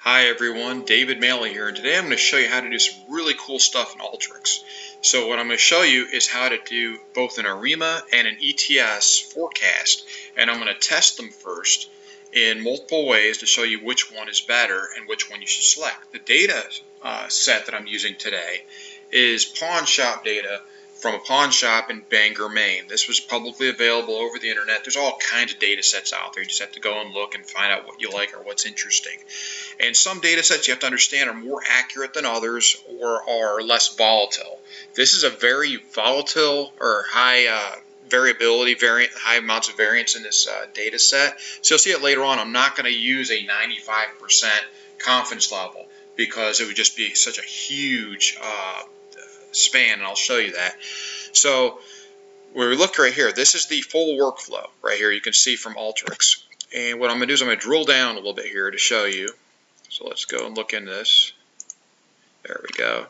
Hi everyone, David Maley here, and today I'm going to show you how to do some really cool stuff in Alteryx. So what I'm going to show you is how to do both an ARIMA and an ETS forecast, and I'm going to test them first in multiple ways to show you which one is better and which one you should select. The data set that I'm using today is pawnshop data from a pawn shop in Bangor, Maine. This was publicly available over the internet. There's all kinds of data sets out there. You just have to go and look and find out what you like or what's interesting. And some data sets you have to understand are more accurate than others or are less volatile. This is a very volatile or high variability, high amounts of variance in this data set. So you'll see it later on. I'm not going to use a 95% confidence level because it would just be such a huge span, and I'll show you that. So when we look right here, this is the full workflow right here. You can see from Alteryx. And what I'm going to do is I'm going to drill down a little bit here to show you. So let's go and look into this. There we go.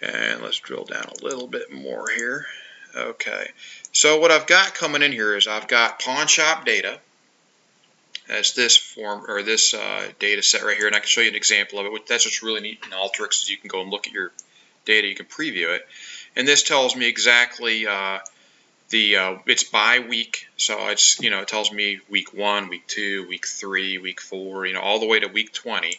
And let's drill down a little bit more here. Okay. So what I've got coming in here is I've got pawnshop data. That's this form or this data set right here, and I can show you an example of it. That's what's really neat in Alteryx is you can go and look at your data. You can preview it, and this tells me exactly it's by week, so it's it tells me week 1, week 2, week 3, week 4, all the way to week 20, I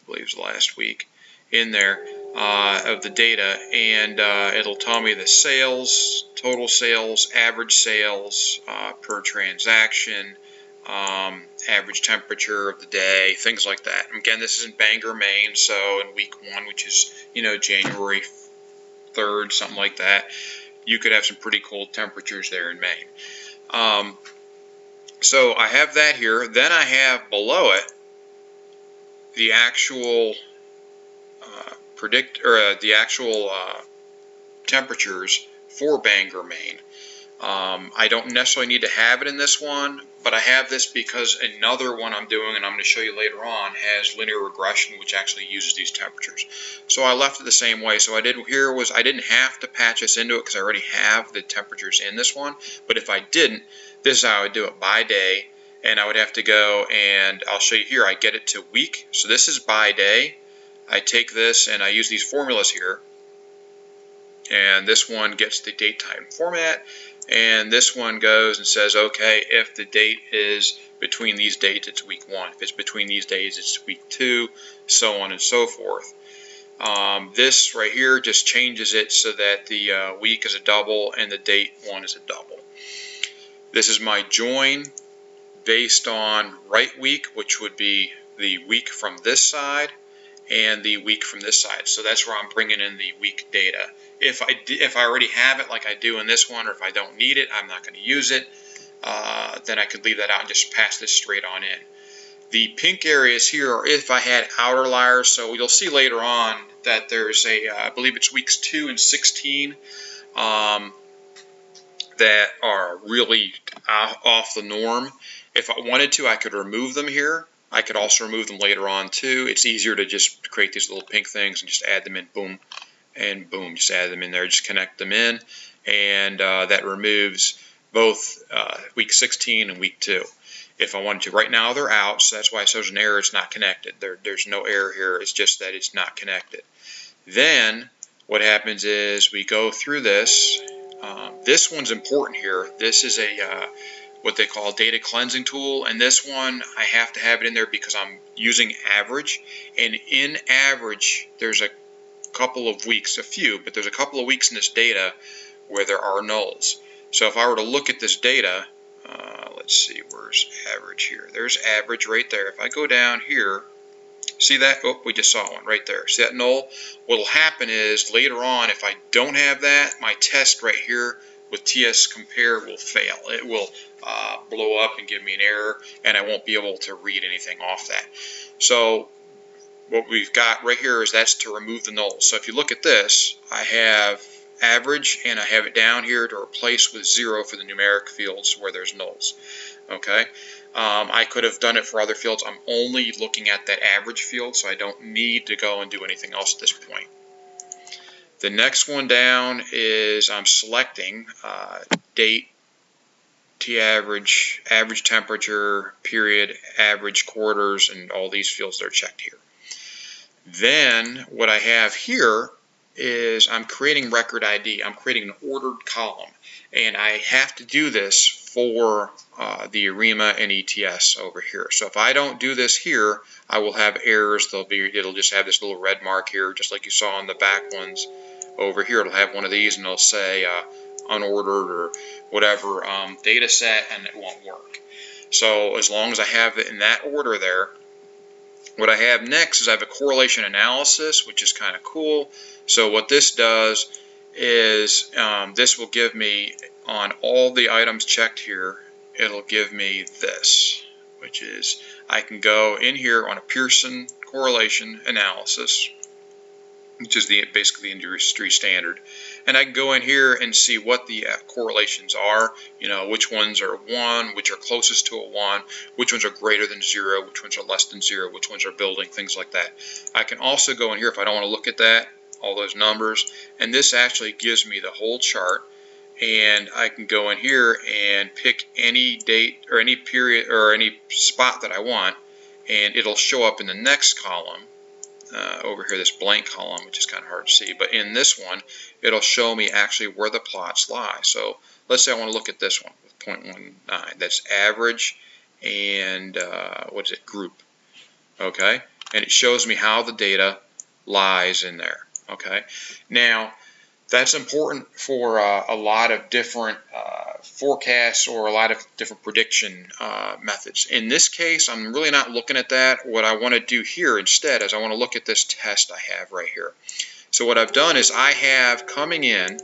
believe is last week in there of the data, and it'll tell me the sales, total sales, average sales per transaction, average temperature of the day, things like that. Again, this is in Bangor, Maine, so in week 1, which is January 3rd, something like that, you could have some pretty cold temperatures there in Maine. So I have that here. Then I have below it the actual temperatures for Bangor, Maine. I don't necessarily need to have it in this one, but I have this because another one I'm doing, and I'm going to show you later on, has linear regression, which actually uses these temperatures. So I left it the same way. So I didn't have to patch this into it because I already have the temperatures in this one. But if I didn't, this is how I would do it by day, and I would have to go, and I'll show you here. I get it to week. So this is by day. I take this and I use these formulas here, and this one gets the date time format. And this one goes and says, okay, if the date is between these dates, it's week 1. If it's between these days, it's week 2, so on and so forth. This right here just changes it so that the week is a double and the date one is a double. This is my join based on right week, which would be the week from this side, and the week from this side. So that's where I'm bringing in the week data. If I already have it like I do in this one, or if I don't need it, I'm not going to use it, then I could leave that out and just pass this straight on in. The pink areas here are if I had outliers. So you'll see later on that there's I believe it's weeks 2 and 16 that are really off the norm. If I wanted to, I could remove them here. I could also remove them later on too. It's easier to just create these little pink things and just add them in, boom, and boom, just add them in there, just connect them in, and that removes both week 16 and week 2 if I wanted to. Right now they're out, so that's why it shows an error. It's not connected. There's no error here. It's just that it's not connected. Then what happens is we go through this. This one's important here. This is a what they call a data cleansing tool, and this one I have to have it in there because I'm using average, and in average there's a couple of weeks, but there's a couple of weeks in this data where there are nulls. So if I were to look at this data, let's see, where's average here? There's average right there. If I go down here, see that? Oh, we just saw one right there. See that null? What will happen is later on, if I don't have that, my test right here with TS compare will fail. It will blow up and give me an error, and I won't be able to read anything off that. So what we've got right here is that's to remove the nulls. So if you look at this, I have average, and I have it down here to replace with 0 for the numeric fields where there's nulls. Okay, I could have done it for other fields. I'm only looking at that average field, so I don't need to go and do anything else at this point. The next one down is I'm selecting date, t-average, average temperature, period, average quarters, and all these fields that are checked here. Then what I have here is I'm creating record ID. I'm creating an ordered column, and I have to do this for the ARIMA and ETS over here. So if I don't do this here, I will have errors. It'll just have this little red mark here, just like you saw on the back ones over here. It'll have one of these, and it'll say unordered or whatever data set, and it won't work. So as long as I have it in that order there, what I have next is I have a correlation analysis, which is kind of cool. So what this does is this will give me, on all the items checked here, it'll give me this, which is I can go in here on a Pearson correlation analysis, which is basically the industry standard, and I can go in here and see what the correlations are, which ones are 1, which are closest to a 1, which ones are greater than 0, which ones are less than 0, which ones are building, things like that. I can also go in here if I don't want to look at that, all those numbers, and this actually gives me the whole chart, and I can go in here and pick any date or any period or any spot that I want, and it'll show up in the next column. Over here, this blank column, which is kind of hard to see, but in this one it'll show me actually where the plots lie. So let's say I want to look at this one with 0.19. That's average and what is it, group. Okay, and it shows me how the data lies in there. Okay, now that's important for a lot of different forecasts or a lot of different prediction methods. In this case, I'm really not looking at that. What I want to do here instead is I want to look at this test I have right here. So what I've done is I have coming in,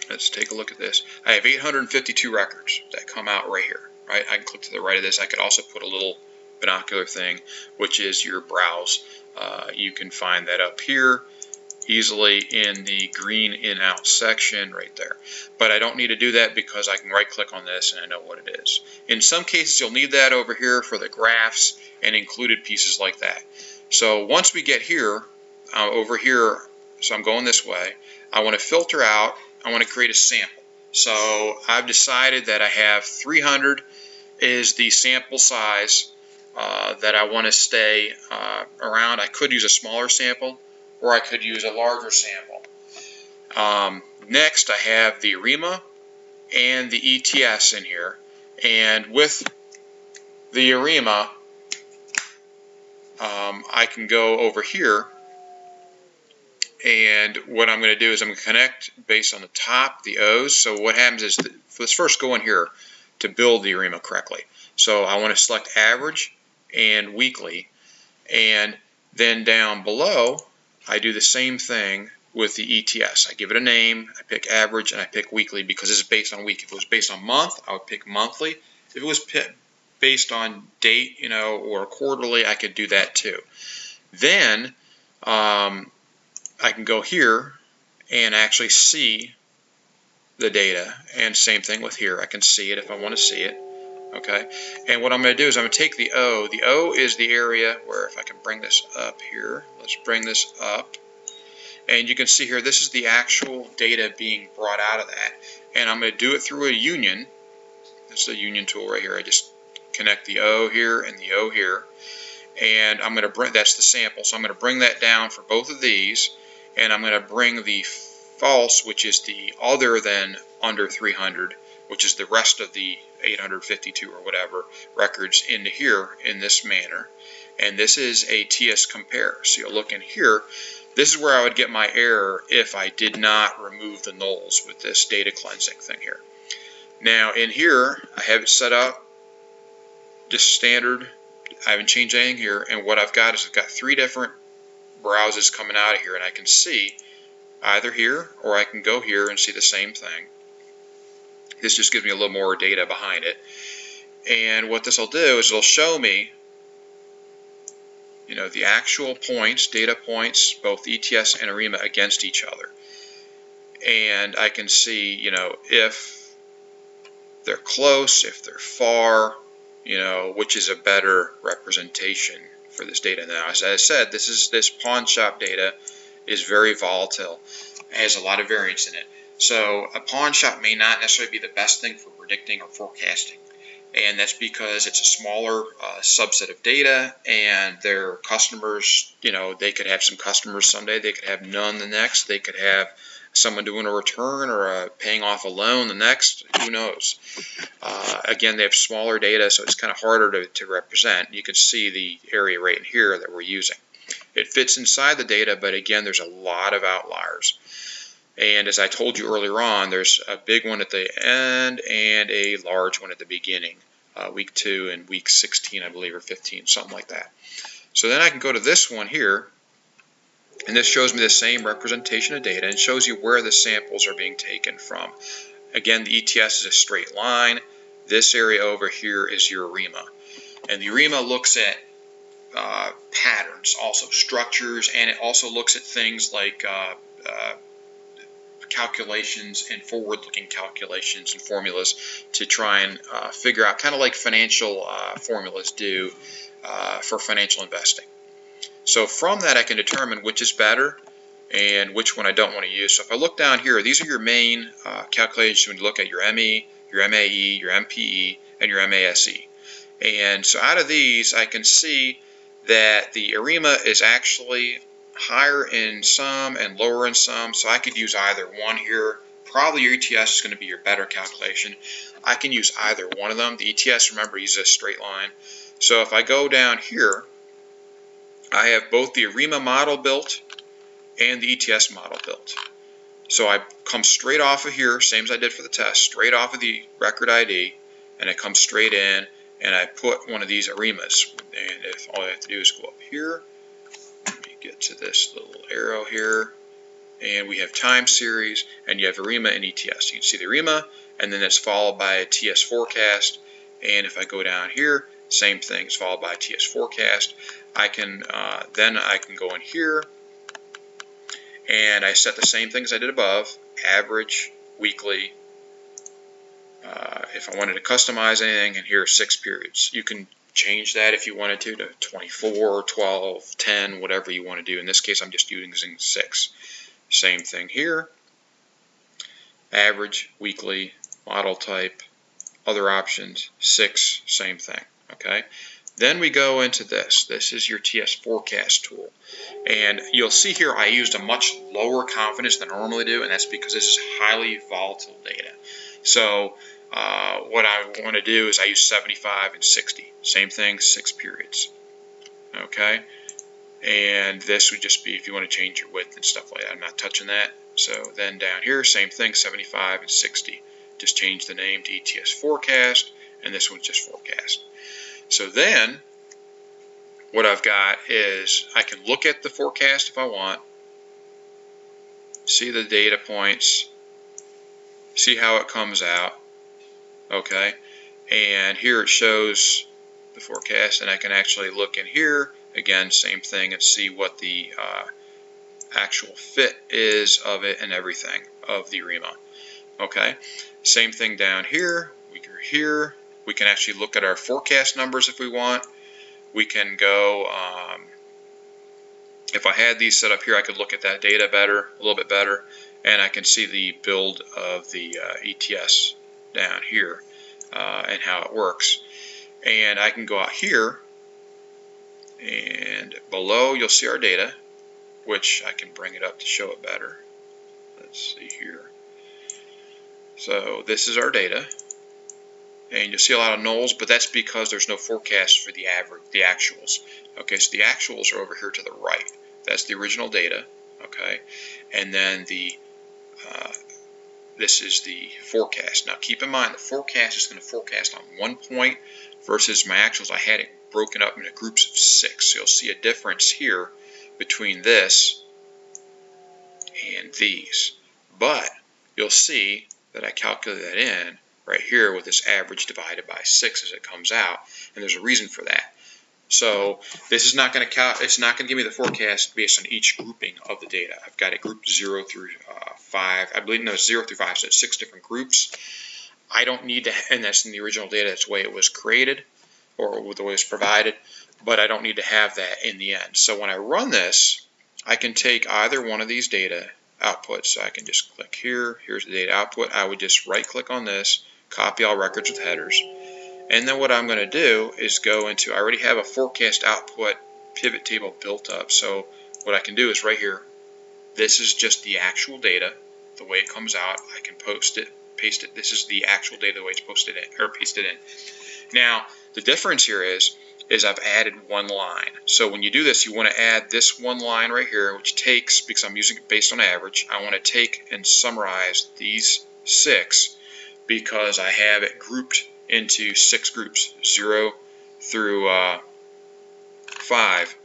let's take a look at this. I have 852 records that come out right here. Right? I can click to the right of this. I could also put a little binocular thing, which is your browse. You can find that up here easily in the green in out section right there. But I don't need to do that because I can right click on this and I know what it is. In some cases you'll need that over here for the graphs and included pieces like that. So once we get here, over here, so I'm going this way, I want to filter out, I want to create a sample. So I've decided that I have 300 is the sample size that I want to stay around. I could use a smaller sample, or I could use a larger sample. Next, I have the ARIMA and the ETS in here. And with the ARIMA, I can go over here, and what I'm going to do is I'm going to connect based on the top, the O's. So what happens is, let's first go in here to build the ARIMA correctly. So I want to select average and weekly, and then down below I do the same thing with the ETS. I give it a name, I pick average, and I pick weekly because this is based on week. If it was based on month, I would pick monthly. If it was based on date, or quarterly, I could do that too. Then I can go here and actually see the data, and same thing with here. I can see it if I want to see it. Okay, and what I'm going to do is I'm going to take the O. The O is the area where, if I can bring this up here, let's bring this up, and you can see here this is the actual data being brought out of that, and I'm going to do it through a union. That's the union tool right here. I just connect the O here and the O here, and I'm going to bring, that's the sample, so I'm going to bring that down for both of these, and I'm going to bring the false, which is the other than under 300, which is the rest of the 852 or whatever records, into here in this manner. And this is a TS compare. So you'll look in here. This is where I would get my error if I did not remove the nulls with this data cleansing thing here. Now in here, I have it set up just standard. I haven't changed anything here. And what I've got is I've got 3 different browses coming out of here, and I can see either here or I can go here and see the same thing. This just gives me a little more data behind it. And what this will do is it'll show me, the actual points, data points, both ETS and ARIMA against each other. And I can see, if they're close, if they're far, which is a better representation for this data. Now, as I said, this pawnshop data is very volatile. It has a lot of variance in it. So a pawnshop may not necessarily be the best thing for predicting or forecasting. and that's because it's a smaller subset of data, and their customers, they could have some customers someday, they could have none the next, they could have someone doing a return or paying off a loan the next, who knows. Again, they have smaller data, so it's kind of harder to represent. You can see the area right in here that we're using. It fits inside the data, but again, there's a lot of outliers. And as I told you earlier on, there's a big one at the end and a large one at the beginning, week 2 and week 16, I believe, or 15, something like that. So then I can go to this one here, and this shows me the same representation of data and shows you where the samples are being taken from. Again, the ETS is a straight line. This area over here is your ARIMA. And the ARIMA looks at patterns, also structures, and it also looks at things like calculations and forward-looking calculations and formulas to try and figure out, kind of like financial formulas do for financial investing. So from that I can determine which is better and which one I don't want to use. So if I look down here, these are your main calculations when you look at your ME, your MAE, your MPE, and your MASE. And so out of these I can see that the ARIMA is actually higher in some and lower in some, so I could use either one here. Probably your ETS is going to be your better calculation. I can use either one of them. The ETS, remember, uses a straight line. So if I go down here, I have both the ARIMA model built and the ETS model built. So I come straight off of here, same as I did for the test, straight off of the record ID, and I come straight in and I put one of these ARIMAs. And if all I have to do is go up here, let me get to this little arrow here, and we have time series, and you have ARIMA and ETS. You can see the ARIMA, and then it's followed by a TS forecast. And if I go down here, same thing, it's followed by a TS forecast. Then I can go in here, and I set the same things I did above: average, weekly. If I wanted to customize anything, and here are 6 periods. You can change that if you wanted to 24, 12, 10, whatever you want to do. In this case, I'm just using 6. Same thing here. Average, weekly, model type, other options, 6, same thing. Okay. Then we go into this. This is your TS forecast tool. And you'll see here I used a much lower confidence than I normally do, and that's because this is highly volatile data. So what I want to do is I use 75 and 60. Same thing, 6 periods. Okay. And this would just be if you want to change your width and stuff like that. I'm not touching that. So then down here, same thing, 75 and 60. Just change the name to ETS forecast, and this one's just forecast. So then what I've got is I can look at the forecast if I want, see the data points, see how it comes out. Okay, and here it shows the forecast, and I can actually look in here again, same thing, and see what the actual fit is of it and everything of the ARIMA. Okay, same thing down here. We go here. We can actually look at our forecast numbers if we want. We can go, if I had these set up here, I could look at that data better, a little bit better, and I can see the build of the ETS down here and how it works. And I can go out here, and below you'll see our data, which I can bring it up to show it better. Let's see here. So this is our data, and you'll see a lot of nulls, but that's because there's no forecast for the average, the actuals. Okay, so the actuals are over here to the right. That's the original data. Okay, and then the this is the forecast. Now keep in mind the forecast is going to forecast on one point versus my actuals. I had it broken up into groups of 6. So you'll see a difference here between this and these. But you'll see that I calculate that in right here with this average divided by 6 as it comes out, and there's a reason for that. So this is not going to it's not going to give me the forecast based on each grouping of the data. I've got it grouped 0 through 5. I believe no, 0 through 5, so it's 6 different groups. I don't need to, and that's in the original data. That's the way it was created, or the way it was provided. But I don't need to have that in the end. So when I run this, I can take either one of these data outputs. So I can just click here. Here's the data output. I would just right-click on this, copy all records with headers, And then what I'm going to do is go into, I already have a forecast output pivot table built up. So what I can do is right here, this is just the actual data, the way it comes out. I can post it, paste it. This is the actual data the way it's posted in, or pasted in. Now, the difference here is I've added one line. So when you do this, you want to add this one line right here, which takes, because I'm using it based on average, I want to take and summarize these 6 because I have it grouped into 6 groups, 0 through 5,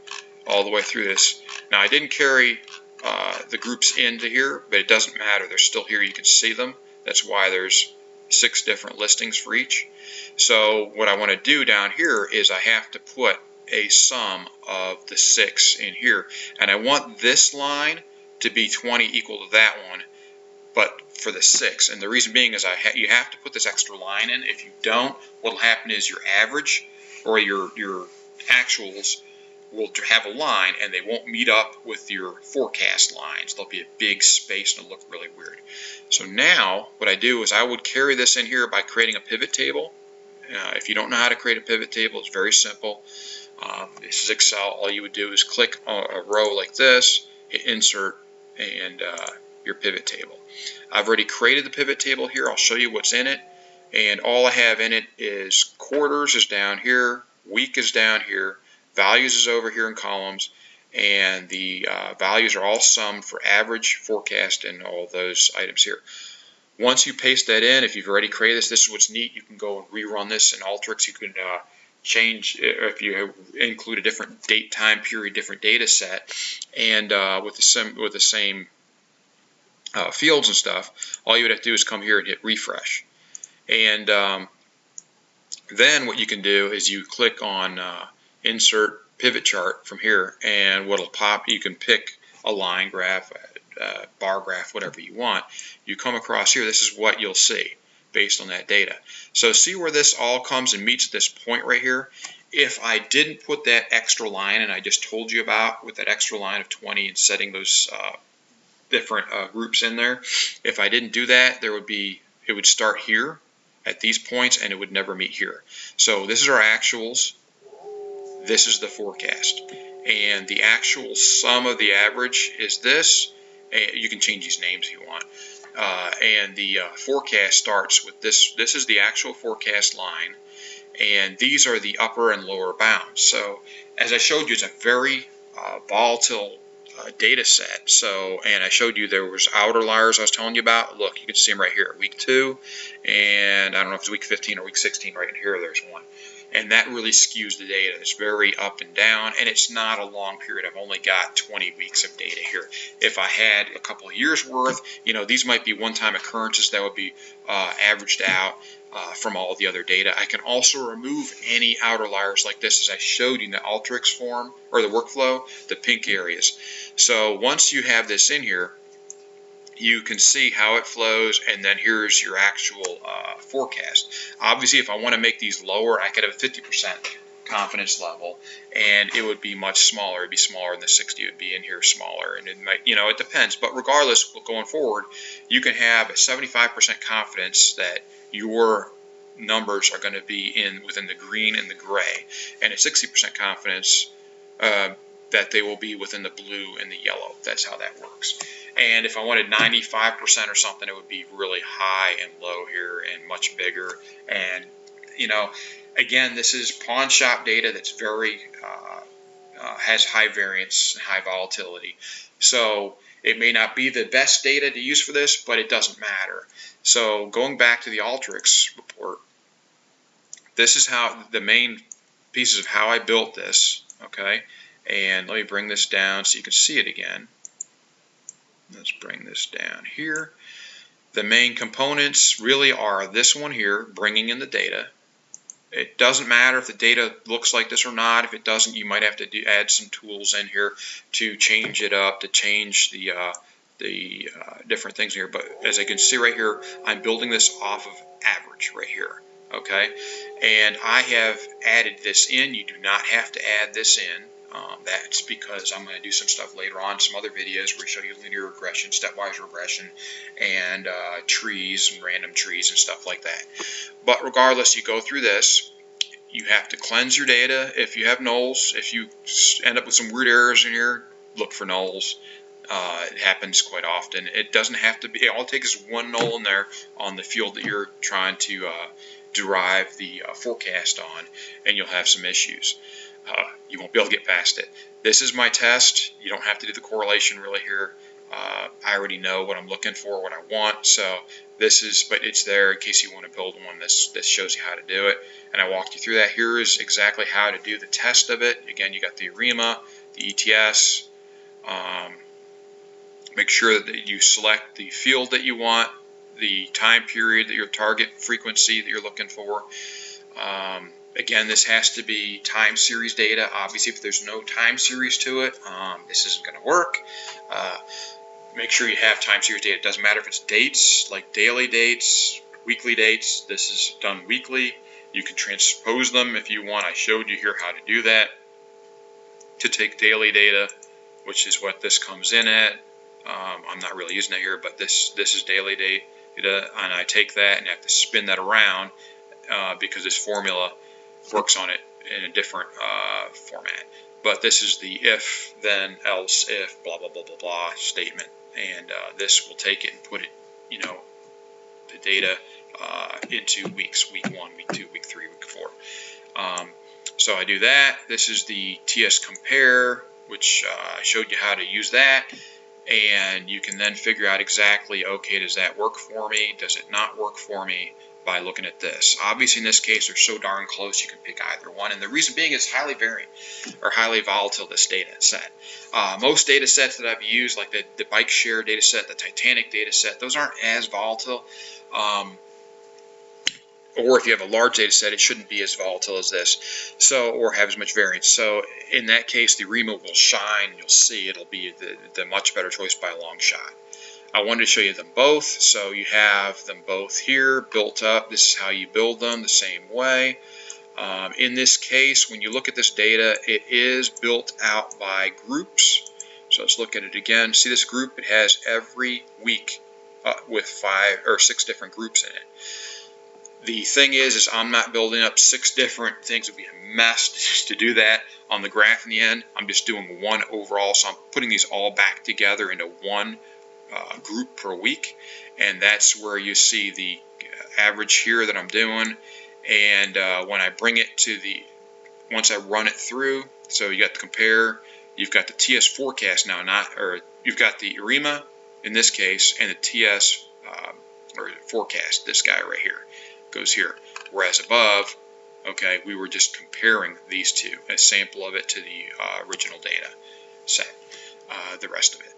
all the way through this. Now, I didn't carry the groups into here, but it doesn't matter. They're still here. You can see them. That's why there's 6 different listings for each. So what I want to do down here is I have to put a sum of the 6 in here. And I want this line to be 20 equal to that one, but for the 6. And the reason being is you have to put this extra line in. If you don't, what will happen is your average or your actuals will have a line and they won't meet up with your forecast lines. There'll be a big space and it'll look really weird. So now what I do is I would carry this in here by creating a pivot table. If you don't know how to create a pivot table, it's very simple. This is Excel. All you would do is click on a row like this, hit insert, and your pivot table. I've already created the pivot table here. I'll show you what's in it. And all I have in it is quarters is down here, week is down here, values is over here in columns, and the values are all summed for average, forecast, and all those items here. Once you paste that in, if you've already created this is what's neat. You can go and rerun this in Alteryx. You can change, if you include a different date, time period, different data set, and with the same fields and stuff, all you would have to do is come here and hit refresh. And then what you can do is you click on insert pivot chart from here, and what'll pop, you can pick a line graph, bar graph, whatever you want. You come across here, this is what you'll see based on that data. So see where this all comes and meets at this point right here. If I didn't put that extra line, and I just told you about with that extra line of 20 and setting those different groups in there, if I didn't do that, it would start here at these points and it would never meet here. So this is our actuals, this is the forecast, and the actual sum of the average is this. You can change these names if you want. And the forecast starts with this. This is the actual forecast line, and these are the upper and lower bounds. So as I showed you, it's a very volatile data set. So, and I showed you there was outliers I was telling you about. Look, you can see them right here, week 2, and I don't know if it's week 15 or week 16. Right in here, there's one. And that really skews the data. It's very up and down, and it's not a long period. I've only got 20 weeks of data here. If I had a couple of years worth, these might be one-time occurrences that would be averaged out from all the other data. I can also remove any outliers like this, as I showed you in the Alteryx form or the workflow, the pink areas. So once you have this in here, you can see how it flows, and then here's your actual forecast. Obviously, if I want to make these lower, I could have a 50% confidence level, and it would be much smaller. It'd be smaller than the 60. It would be in here smaller, and it might, it depends. But regardless, going forward, you can have a 75% confidence that your numbers are going to be within the green and the gray, and a 60% confidence that they will be within the blue and the yellow. That's how that works. And if I wanted 95% or something, it would be really high and low here and much bigger. And, again, this is pawnshop data that's very, has high variance, high volatility. So it may not be the best data to use for this, but it doesn't matter. So going back to the Alteryx report, this is how the main pieces of how I built this, okay? And let me bring this down so you can see it again. Let's bring this down here. The main components really are this one here, bringing in the data. It doesn't matter if the data looks like this or not. If it doesn't, you might have to add some tools in here to change it up, to change the different things here. But as I can see right here, I'm building this off of average right here. Okay, and I have added this in. You do not have to add this in. That's because I'm going to do some stuff later on, some other videos where we show you linear regression, stepwise regression, and trees and random trees and stuff like that. But regardless, you go through this, you have to cleanse your data if you have nulls. If you end up with some weird errors in here, look for nulls. It happens quite often. It doesn't have to be, all it takes is one null in there on the field that you're trying to derive the forecast on, and you'll have some issues. You won't be able to get past it. This is my test. You don't have to do the correlation really here. I already know what I'm looking for, what I want, so this is, but it's there in case you want to build one. This shows you how to do it, and I walked you through that. Here is exactly how to do the test of it. Again, you got the ARIMA, the ETS. Make sure that you select the field that you want, the time period that your target frequency that you're looking for. Again, this has to be time series data. Obviously, if there's no time series to it, this isn't going to work. Make sure you have time series data. It doesn't matter if it's dates, like daily dates, weekly dates. This is done weekly. You can transpose them if you want. I showed you here how to do that. To take daily data, which is what this comes in at. I'm not really using it here, but this is daily data, and I take that and I have to spin that around because this formula works on it in a different format. But this is the if, then, else, if, blah, blah, blah, blah, blah statement. And this will take it and put it, you know, the data into weeks, week 1, week 2, week 3, week 4. So I do that. This is the TS compare, which I showed you how to use that. And you can then figure out exactly, okay, does that work for me? Does it not work for me? By looking at this. Obviously, in this case, they're so darn close you can pick either one. And the reason being is highly variant or highly volatile, this data set. Most data sets that I've used, like the bike share data set, the Titanic data set, those aren't as volatile. Or if you have a large data set, it shouldn't be as volatile as this, so, or have as much variance. So in that case, the ARIMA will shine. You'll see it'll be the much better choice by a long shot. I wanted to show you them both, so you have them both here built up. This is how you build them, the same way. In this case, when you look at this data, it is built out by groups. So let's look at it again. See this group? It has every week with 5 or 6 different groups in it. The thing is I'm not building up 6 different things. It would be a mess just to do that on the graph in the end. I'm just doing one overall, so I'm putting these all back together into one group per week, and that's where you see the average here that I'm doing. And when I bring it to once I run it through, so you got the compare, you've got the TS forecast now, you've got the ARIMA in this case, and the TS or forecast, this guy right here goes here. Whereas above, okay, we were just comparing these two, a sample of it to the original data set, the rest of it.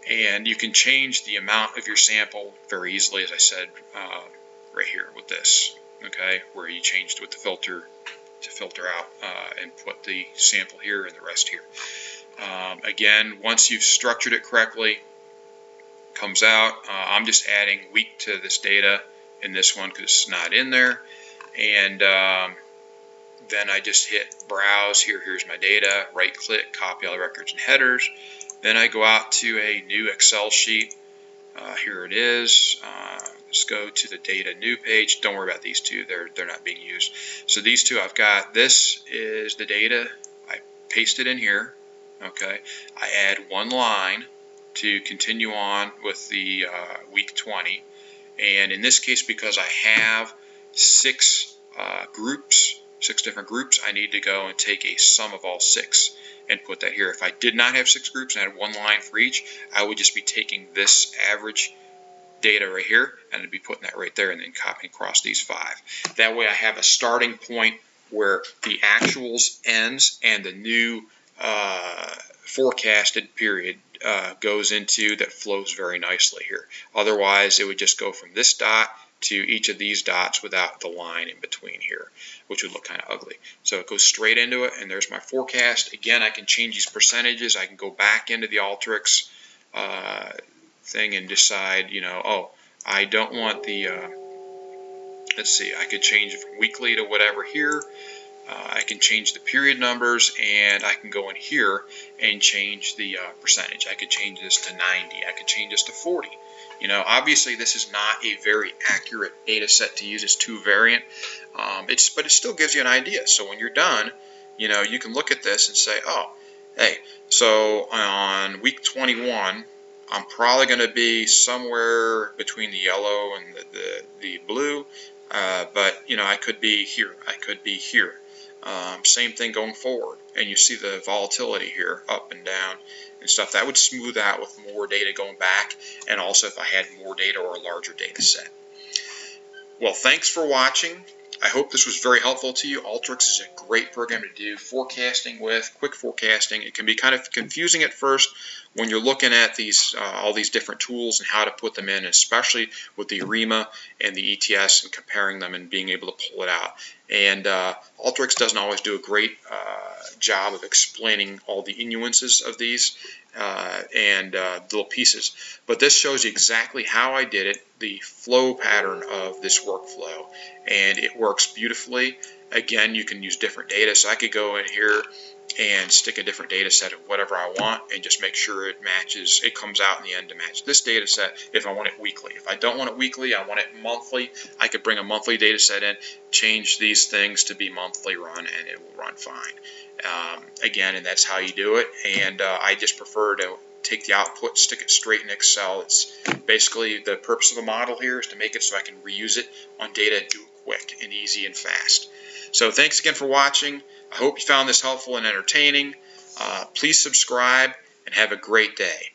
And you can change the amount of your sample very easily, as I said, right here with this, okay, where you changed with the filter to filter out and put the sample here and the rest here. Again, once you've structured it correctly, comes out. I'm just adding week to this data in this one because it's not in there. And then I just hit browse here. Here's my data. Right click, copy all the records and headers. Then I go out to a new Excel sheet. Here it is. Let's go to the data new page. Don't worry about these two. They're not being used. So these two I've got. This is the data. I paste it in here. Okay. I add one line to continue on with the week 20. And in this case, because I have 6 groups, 6 different groups, I need to go and take a sum of all 6 and put that here. If I did not have 6 groups and I had one line for each, I would just be taking this average data right here and I'd be putting that right there and then copying across these 5. That way I have a starting point where the actuals ends and the new forecasted period goes into that flows very nicely here. Otherwise, it would just go from this dot to each of these dots without the line in between here, which would look kind of ugly. So it goes straight into it, and there's my forecast. Again, I can change these percentages. I can go back into the Alteryx thing and decide, you know, oh, I don't want the, let's see, I could change it from weekly to whatever here. I can change the period numbers, and I can go in here and change the percentage. I could change this to 90. I could change this to 40. You know, obviously this is not a very accurate data set to use. It's too variant. But it still gives you an idea. So when you're done, you know, you can look at this and say, oh, hey, so on week 21, I'm probably going to be somewhere between the yellow and the blue, but you know, I could be here, I could be here. Same thing going forward, and you see the volatility here, up and down and stuff. That would smooth out with more data going back, and also if I had more data or a larger data set. Well, thanks for watching. I hope this was very helpful to you. Alteryx is a great program to do forecasting with, quick forecasting. It can be kind of confusing at first when you're looking at these all these different tools and how to put them in, especially with the ARIMA and the ETS and comparing them and being able to pull it out. And Alteryx doesn't always do a great job of explaining all the nuances of these and little pieces. But this shows you exactly how I did it, the flow pattern of this workflow, and it works beautifully. Again, you can use different data, so I could go in here and stick a different data set of whatever I want and just make sure it matches, it comes out in the end to match this data set if I want it weekly. If I don't want it weekly, I want it monthly, I could bring a monthly data set in, change these things to be monthly run, and it will run fine. Again, and that's how you do it, and I just prefer to take the output, stick it straight in Excel. It's basically the purpose of a model here is to make it so I can reuse it on data and do it quick and easy and fast. So thanks again for watching. I hope you found this helpful and entertaining. Please subscribe and have a great day.